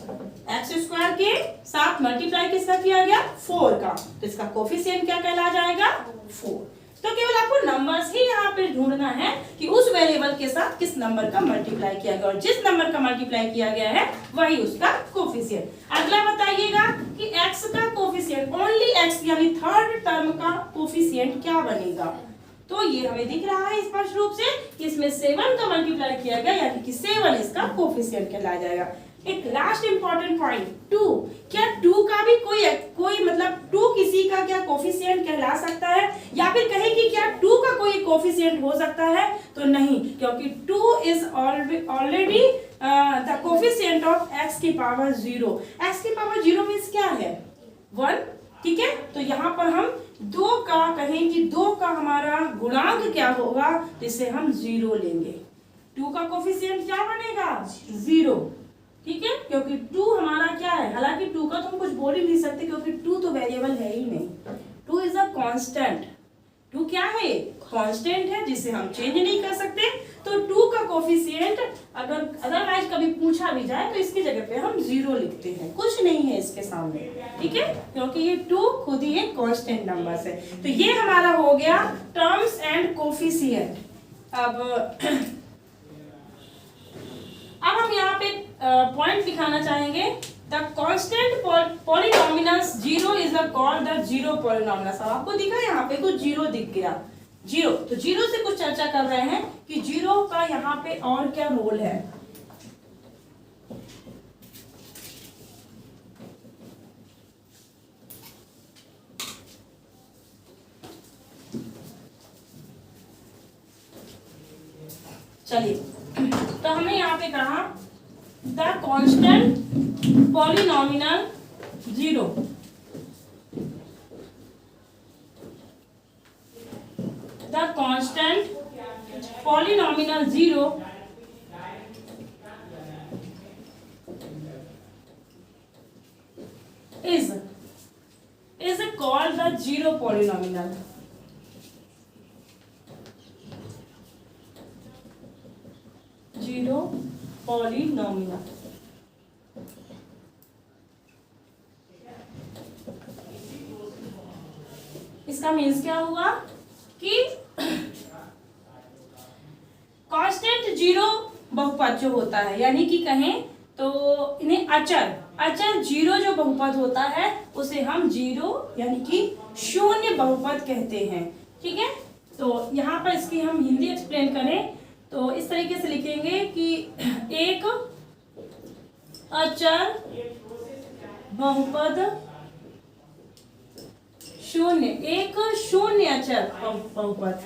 x² के साथ मल्टीप्लाई किसका किया गया, 4 का। तो इसका कोफिशिएंट क्या कहला जाएगा, 4। तो केवल आपको नंबर्स ही यहाँ पे ढूंढना है कि उस वेरिएबल के साथ किस नंबर का मल्टीप्लाई किया गया, और जिस नंबर का मल्टीप्लाई किया गया है वही उसका कोफिशिएंट। अगला बताइएगा कि x का कोफिशिएंट, ओनली x यानी थर्ड टर्म का कोफिशिएंट क्या बनेगा। तो ये हमें दिख रहा है स्पष्ट रूप से कि इसमें 7 का मल्टीप्लाई किया गया, यानी कि 7 इसका कोफिशिएंट कहलाया जाएगा। एक लास्ट इंपॉर्टेंट पॉइंट 2, क्या 2 का भी कोई मतलब 2 किसी का क्या कोफिशिएंट कहला सकता है, या फिर कहें कि क्या 2 का कोई कोफिशिएंट हो सकता है, तो नहीं, क्योंकि 2 is already the coefficient of x की पावर 0। x की पावर 0 मींस क्या है 1, ठीक है। तो यहाँ पर हम 2 का कहें कि 2 का हमारा गुणांक क्या होगा, जिसे हम 0 लेंगे। 2 का कोफिशिएंट क्या बनेगा 0, ठीक है, क्योंकि 2 हमारा क्या है, हालांकि 2 का तो हम कुछ बोल ही नहीं सकते क्योंकि 2 तो वेरिएबल है ही नहीं। 2 इज अ कांस्टेंट। 2 क्या है, कांस्टेंट है जिसे हम चेंज नहीं कर सकते। तो 2 का कोफिशिएंट अगर अदरवाइज कभी पूछा भी जाए तो इसकी जगह पे हम 0 लिखते हैं, कुछ नहीं है इसके सामने, ठीक है, क्योंकि ये 2 खुद ही एक कांस्टेंट नंबर है। तो ये हमारा हो गया टर्म्स एंड कोफिशिएंट। अब हम यहाँ पे पॉइंट दिखाना चाहेंगे, the constant polynomials 0 is called the zero polynomials. आपको दिखा यहाँ पे कुछ 0 दिख गया, 0, तो 0 से कुछ चर्चा कर रहे हैं कि 0 का यहाँ पे और क्या रोल है। चलिए, तो हमने यहाँ पे कहा the constant polynomial 0, the constant polynomial 0 is called the zero polynomial। Zero polynomial. इसका मीन्स क्या हुआ कि कांस्टेंट 0 बहुपद जो होता है, यानी कि कहें तो इन्हें अचर 0 जो बहुपद होता है उसे हम 0 यानी कि शून्य बहुपद कहते हैं, ठीक है। तो यहाँ पर इसकी हम हिंदी एक्सप्लेन करें तो इस तरीके से लिखेंगे कि एक अचर बहुपद शून्य, एक शून्य अचर बहुपद,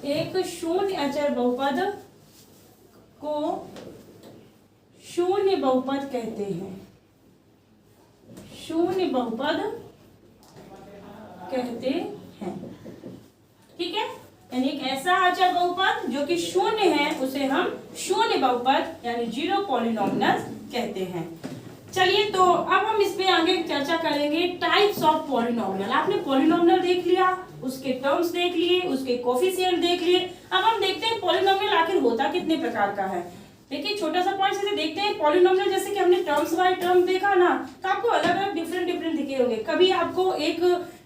एक शून्य अचर बहुपद को शून्य बहुपद कहते हैं, शून्य बहुपद कहते हैं, ठीक है। यानी एक ऐसा अचर बहुपद जो कि शून्य है उसे हम शून्य बहुपद यानी जीरो पॉलिनोमियल कहते हैं। चलिए, तो अब हम इस पे आगे चर्चा करेंगे टाइप्स ऑफ पॉलिनोमियल। आपने पॉलिनोमियल देख लिया, उसके टर्म्स देख लिए, उसके कोफिशिएंट देख लिए। अब हम देखते हैं पॉलिनोमियल आखिर होता कितने प्रकार का है। देखिए, छोटा सा पॉइंट से देखते हैं पॉलिनोमियल, जैसे कि हमने टर्म्स बाय टर्म देखा ना, तो आपको अलग अलग डिफरेंट दिखे होंगे। कभी आपको एक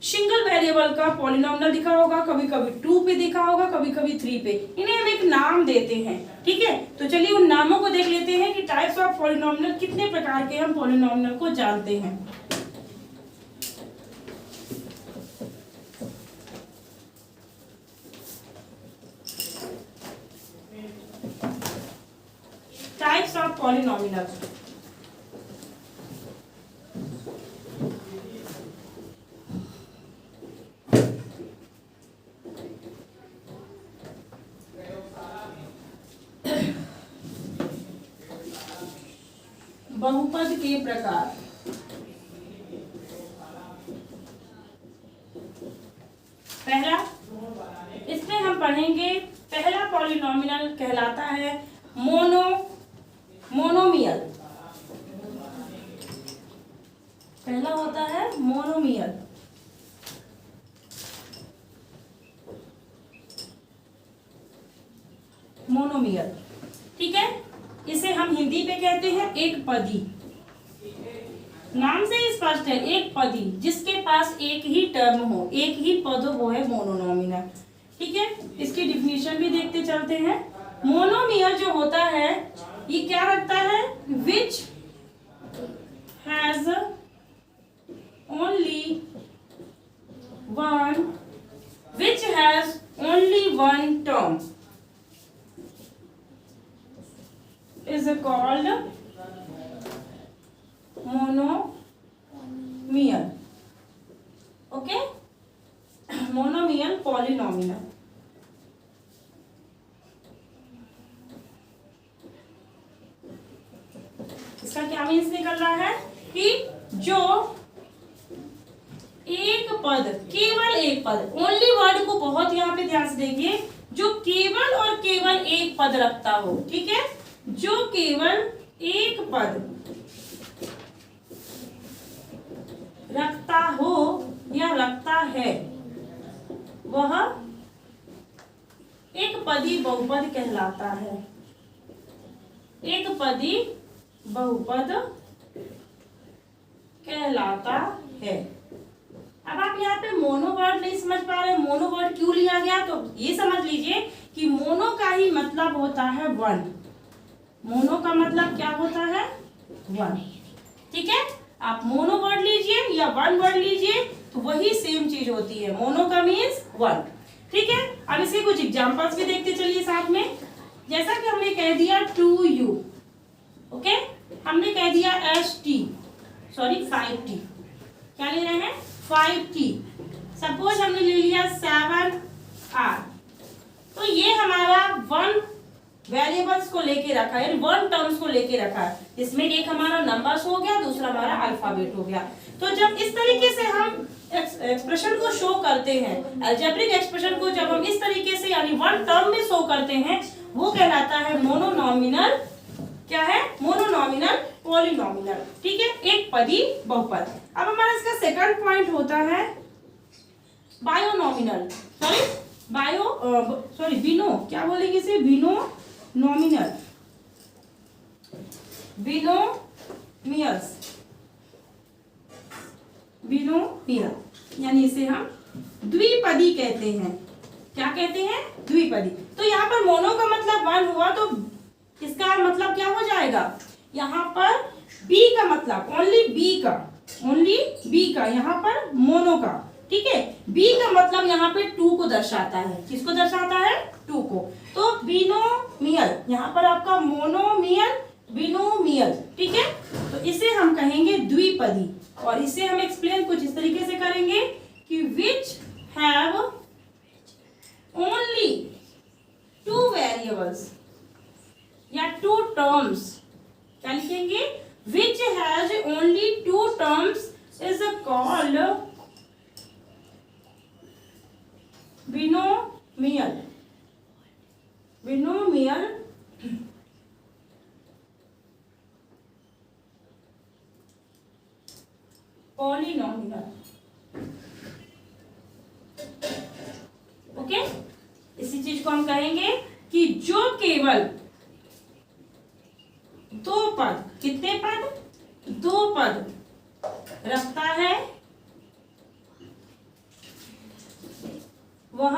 सिंगल वेरिएबल का पॉलिनोमियल दिखा होगा, कभी कभी 2 पे दिखा होगा, कभी कभी 3 पे। इन्हें हम एक नाम देते हैं, ठीक है। तो चलिए उन नामों को देख लेते हैं कि टाइप्स ऑफ पॉलिनोमियल कितने प्रकार के हम पॉलिनोमियल को जानते हैं। Types of polynomial. बहुपद के प्रकार। पहला, इसमें हम पढ़ेंगे, पहला पॉलिनोमियल कहलाता है मोनोमियल। पहला होता है मोनोमियल। मोनोमियल, ठीक है। इसे हम हिंदी में कहते हैं एक पदी। नाम से ही स्पष्ट है, एक पदी जिसके पास एक ही टर्म हो, एक ही पद हो, वो है मोनोनॉमिनल। ठीक है, इसकी डिफिनीशन भी देखते चलते हैं। मोनोमियल जो होता है ये क्या रखता है, विच has only one term is called monomial. Okay, monomial polynomial. इसका क्या मीन्स निकल रहा है कि जो एक पद, केवल एक पद, ओनली वर्ड को बहुत यहाँ पे ध्यान से देखिए, जो केवल और केवल एक पद रखता हो। ठीक है, जो केवल एक पद रखता हो या रखता है वह एक पदी बहुपद कहलाता है। एक पदी बहुपद कहलाता है। अब आप यहाँ पे मोनो वर्ड नहीं समझ पा रहे, मोनो वर्ड क्यों लिया गया, तो ये समझ लीजिए कि मोनो का ही मतलब होता है वन। मोनो का मतलब क्या होता है, वन। ठीक है, आप मोनो वर्ड लीजिए या वन वर्ड लीजिए तो वही सेम चीज होती है, मोनो का मीन्स वन। ठीक है, अब इसके कुछ एग्जांपल्स भी देखते चलिए साथ में। जैसा कि हमने कह दिया टू यू, ओके, हमने कह दिया ST, सॉरी 5T, क्या ले रहे हैं 5T। सपोज हमने ले लिया 7R, तो ये हमारा वन वेरिएबल्स को लेके रखा है, वन टर्म्स को लेके रखा है। इसमें एक हमारा नंबर्स हो गया, दूसरा हमारा अल्फाबेट हो गया। तो जब इस तरीके से हम एक्सप्रेशन को शो करते हैं, अलजेब्रिक एक्सप्रेशन को जब हम इस तरीके से यानी वन टर्म में शो करते हैं, वो कहलाता है मोनोनॉमिनल। क्या है, मोनोनॉमिनल पॉलीनॉमिनल। ठीक है, एक पदी बहुपद। अब हमारा इसका सेकंड पॉइंट होता है बायोनॉमिनल, बिनो, क्या बोलेंगे इसे, बिनोमियल, बिनोमियल, यानी इसे हम द्विपदी कहते हैं। क्या कहते हैं, द्विपदी। तो यहाँ पर मोनो का मतलब वन हुआ, तो इसका मतलब क्या हो जाएगा, यहाँ पर बी का मतलब ओनली बी का यहाँ पर मोनो का। ठीक है, बी का मतलब यहाँ पे टू को दर्शाता है। किसको दर्शाता है, टू को। तो बिनोमियल, यहाँ पर आपका मोनोमियल, बिनोमियल। ठीक है, तो इसे हम कहेंगे द्विपदी, और इसे हम एक्सप्लेन कुछ इस तरीके से करेंगे कि which have only two variables या टू टर्म्स। क्या लिखेंगे, which has only two terms is called binomial polynomial. Okay, इसी चीज को हम कहेंगे कि जो केवल दो पद, कितने पद, दो पद रखता है वह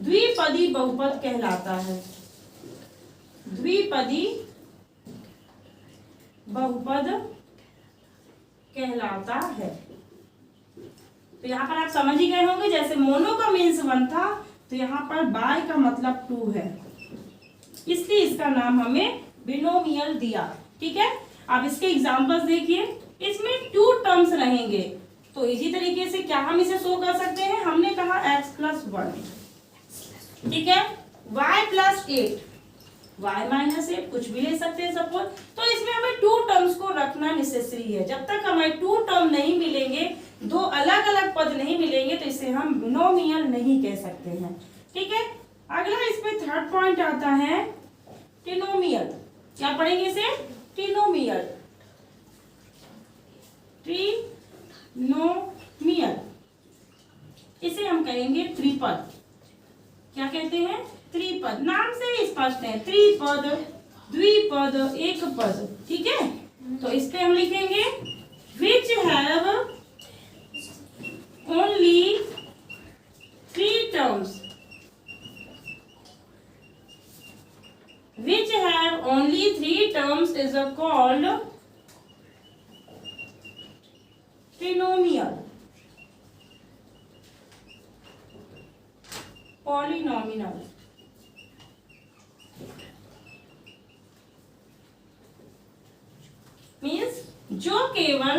द्विपदी बहुपद कहलाता है। द्विपदी बहुपद कहलाता है। तो यहाँ पर आप समझ ही गए होंगे, जैसे मोनो का मीन्स वन था, तो यहाँ पर बाय का मतलब टू है, इसलिए इसका नाम हमें बिनोमियल दिया। ठीक है, अब इसके एग्जांपल्स देखिए। इसमें टू टर्म्स रहेंगे, तो इसी तरीके से क्या हम इसे शो कर सकते हैं, हमने कहा x+1, ठीक है, y+8, y-8, कुछ भी ले सकते हैं सपोज। तो इसमें हमें टू टर्म्स को रखना नेसेसरी है। जब तक हमें टू टर्म नहीं मिलेंगे, दो अलग अलग पद नहीं मिलेंगे, तो इसे हम बिनोमियल नहीं कह सकते हैं। ठीक है, अगला इसमें थर्ड पॉइंट आता है ट्रिनोमियल। क्या पढ़ेंगे इसे, ट्रिनोमियल, ट्रिनोमियल, इसे हम कहेंगे त्रिपद। क्या कहते हैं, त्रिपद। नाम से ही स्पष्ट है, त्रिपद, द्विपद, एक पद। ठीक है, तो इस पे हम लिखेंगे which have only 3 terms, which have only 3 terms is called trinomial, polynomial. Means जो केवल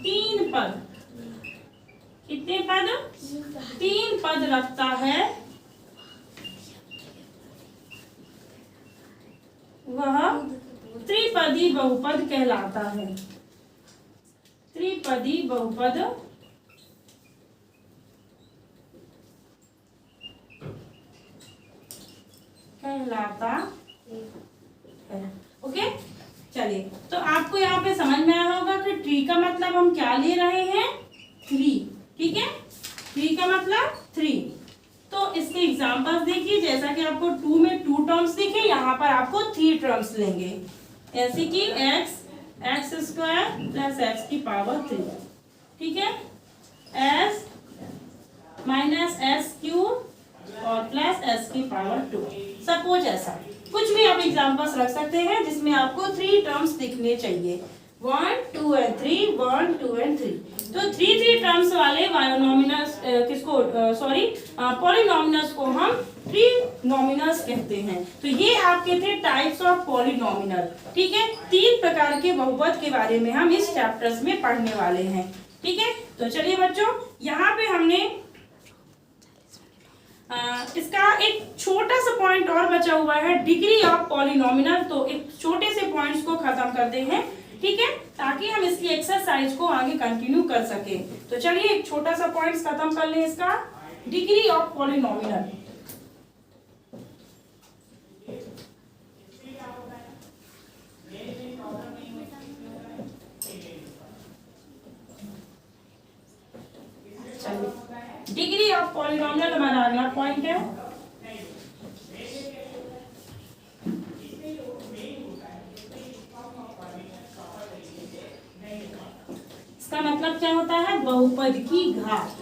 3 पद, कितने पद? 3 पद रखता है, वह त्रिपदी बहुपद कहलाता है। त्रिपदी बहुपद कहलाता है। ओके, चलिए, तो आपको यहाँ पे समझ में आया होगा कि ट्री का मतलब हम क्या ले रहे हैं? 3। ठीक है, ट्री का मतलब 3। तो इसके एग्जांपल्स देखिए, जैसा कि आपको 2 में 2 टर्म्स दिखे, यहाँ पर आपको 3 टर्म्स लेंगे, ऐसे कि एक्स स्क्वायर प्लस एक्स की पावर 3। ठीक है, एस माइनस एस क्यूब और प्लस एस की पावर 2। सपोज ऐसा कुछ भी आप एग्जांपल्स रख सकते हैं जिसमें आपको 3 टर्म्स दिखने चाहिए, 1 2 एंड 3, 1 2 एंड 3। तो 3 टर्म्स वाले बायोनोमिनल्स पॉलिनोमिनल्स को हम ट्रिनोमिनल्स कहते हैं। तो ये आपके थे टाइप्स ऑफ पॉलिनोमिनल। ठीक है, 3 प्रकार के बहुपद के बारे में हम इस चैप्टर्स में पढ़ने वाले हैं। ठीक है, तो चलिए बच्चों, यहाँ पे हमने इसका एक छोटा सा पॉइंट और बचा हुआ है, डिग्री ऑफ पॉलिनोमिनल। तो एक छोटे से पॉइंट्स को खत्म करते हैं, ठीक है, ताकि हम इसकी एक्सरसाइज को आगे कंटिन्यू कर सके। तो चलिए एक छोटा सा पॉइंट्स खत्म कर लें, इसका degree of polynomial. Degree of polynomial हमारा अगला पॉइंट है। इसका मतलब क्या होता है? बहुपद की घात।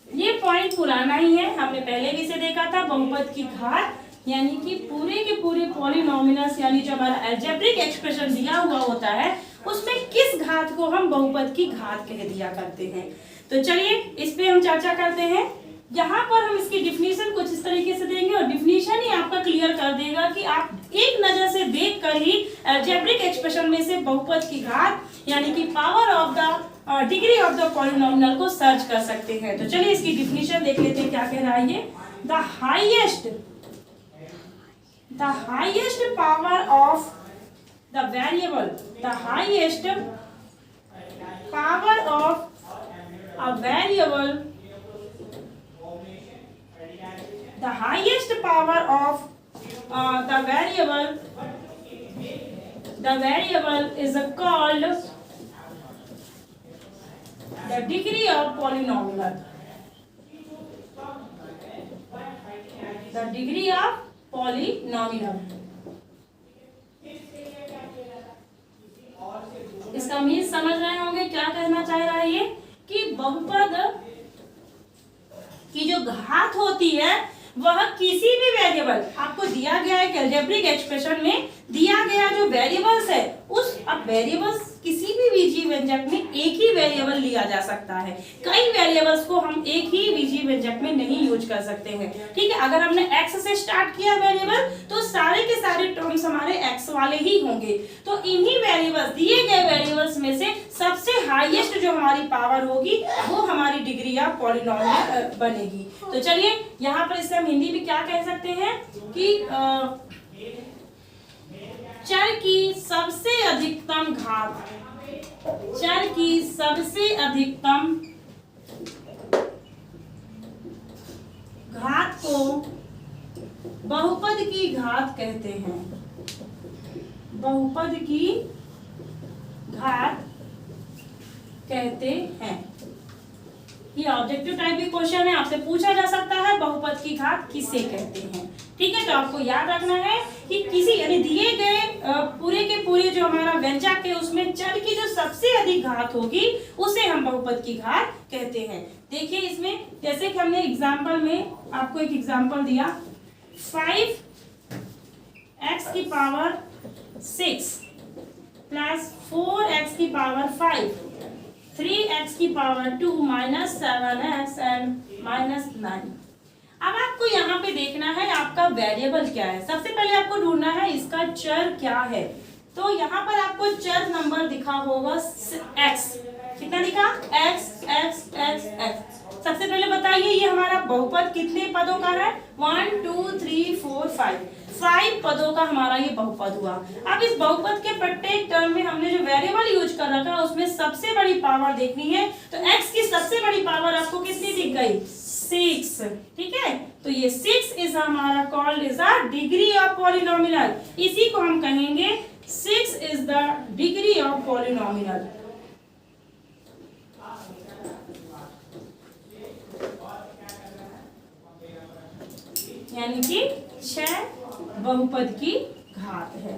ये पॉइंट पुराना ही है, हमने पहले भी इसे देखा था। बहुपद की घात यानी कि पूरे के पूरे पॉलिनोमिनल्स, यानी जो हमारा अलजेब्रिक एक्सप्रेशन दिया हुआ होता है, उसमें किस घात को हम बहुपद की घात कह दिया करते हैं। तो चलिए इस पे हम चर्चा करते हैं। यहाँ पर हम इसकी डिफिनीशन कुछ इस तरीके से देंगे और डिफिनीशन ही आपका क्लियर कर देगा कि आप एक नजर से देखकर ही अलजेब्रिक एक्सप्रेशन में से बहुपद की घात यानी कि power of the degree of the polynomial को सर्च कर सकते हैं। तो चलिए इसकी डिफिनीशन देख लेते हैं, क्या कह रहा है ये। The highest power of the variable, the highest power of a variable, the highest power of the variable is called the degree of polynomial, the degree of polynomial। इसका मीन समझ रहे होंगे क्या कहना चाह रहा है ये, कि बहुपद की जो घात होती है वह किसी भी वेरिएबल, आपको दिया गया है अलजेब्रिक एक्सप्रेशन में दिया गया जो वेरिएबल्स है, उस अब वेरिएबल्स किसी भी बीजीय व्यंजक में एक ही वेरिएबल लिया जा सकता है। कई वेरिएबल्स को हम एक ही बीजीय व्यंजक में नहीं यूज कर सकते हैं। ठीक है, अगर हमने x से स्टार्ट किया वेरिएबल तो सारे के सारे टर्म्स हमारे x वाले ही होंगे। तो इन्हीं वेरिएबल्स, दिए गए वेरिएबल्स में से सबसे हाईएस्ट जो हमारी पावर होगी वो हमारी डिग्री ऑफ पॉलिनोमियल बनेगी। तो चलिए यहाँ पर इसे हम हिंदी में क्या कह सकते हैं कि चर की सबसे अधिकतम घात, चर की सबसे अधिकतम घात को बहुपद की घात कहते हैं। बहुपद की घात कहते हैं। ये ऑब्जेक्टिव टाइप भी क्वेश्चन है, आपसे पूछा जा सकता है बहुपद की घात किसे कहते हैं। ठीक है, तो आपको याद रखना है कि किसी यानी दिए गए पूरे के पूरे जो हमारा व्यंजक है उसमें चर की जो सबसे अधिक घात होगी उसे हम बहुपद की घात कहते हैं। देखिए इसमें जैसे कि हमने एग्जाम्पल में आपको एक एग्जाम्पल दिया 5x की पावर 6 प्लस 4x की पावर 5, 3x की power 2 minus 7x and minus 9। अब आपको यहाँ पे देखना है आपका वेरिएबल क्या है। सबसे पहले आपको ढूंढना है इसका चर क्या है। तो यहाँ पर आपको चर नंबर दिखा होगा x, कितना दिखा x x x x। सबसे पहले बताइए ये हमारा बहुपद कितने पदों का है 1 2 3 4 5 पदों का हमारा ये बहुपद हुआ। अब इस बहुपद के प्रत्येक टर्म में हमने जो वेरिएबल यूज कर रखा है उसमें सबसे बड़ी पावर देखनी है। तो x की सबसे बड़ी पावर आपको कितनी दिख गई 6। ठीक है, तो ये 6 इज हमारा called is a degree of polynomial. इसी को हम कहेंगे 6 is the degree of polynomial. यानी कि 6 बहुपद की घात है।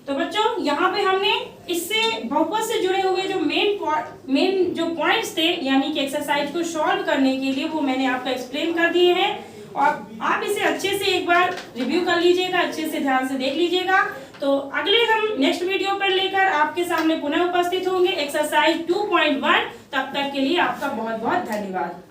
तो बच्चों यहाँ पे हमने इससे बहुपद से जुड़े हुए जो मेन जो पॉइंट्स थे यानी कि एक्सरसाइज को सॉल्व करने के लिए वो मैंने आपको एक्सप्लेन कर दिए हैं और आप इसे अच्छे से एक बार रिव्यू कर लीजिएगा, अच्छे से ध्यान से देख लीजिएगा। तो अगले हम नेक्स्ट वीडियो पर लेकर आपके सामने पुनः उपस्थित होंगे एक्सरसाइज 2.1। तब तक के लिए आपका बहुत बहुत धन्यवाद।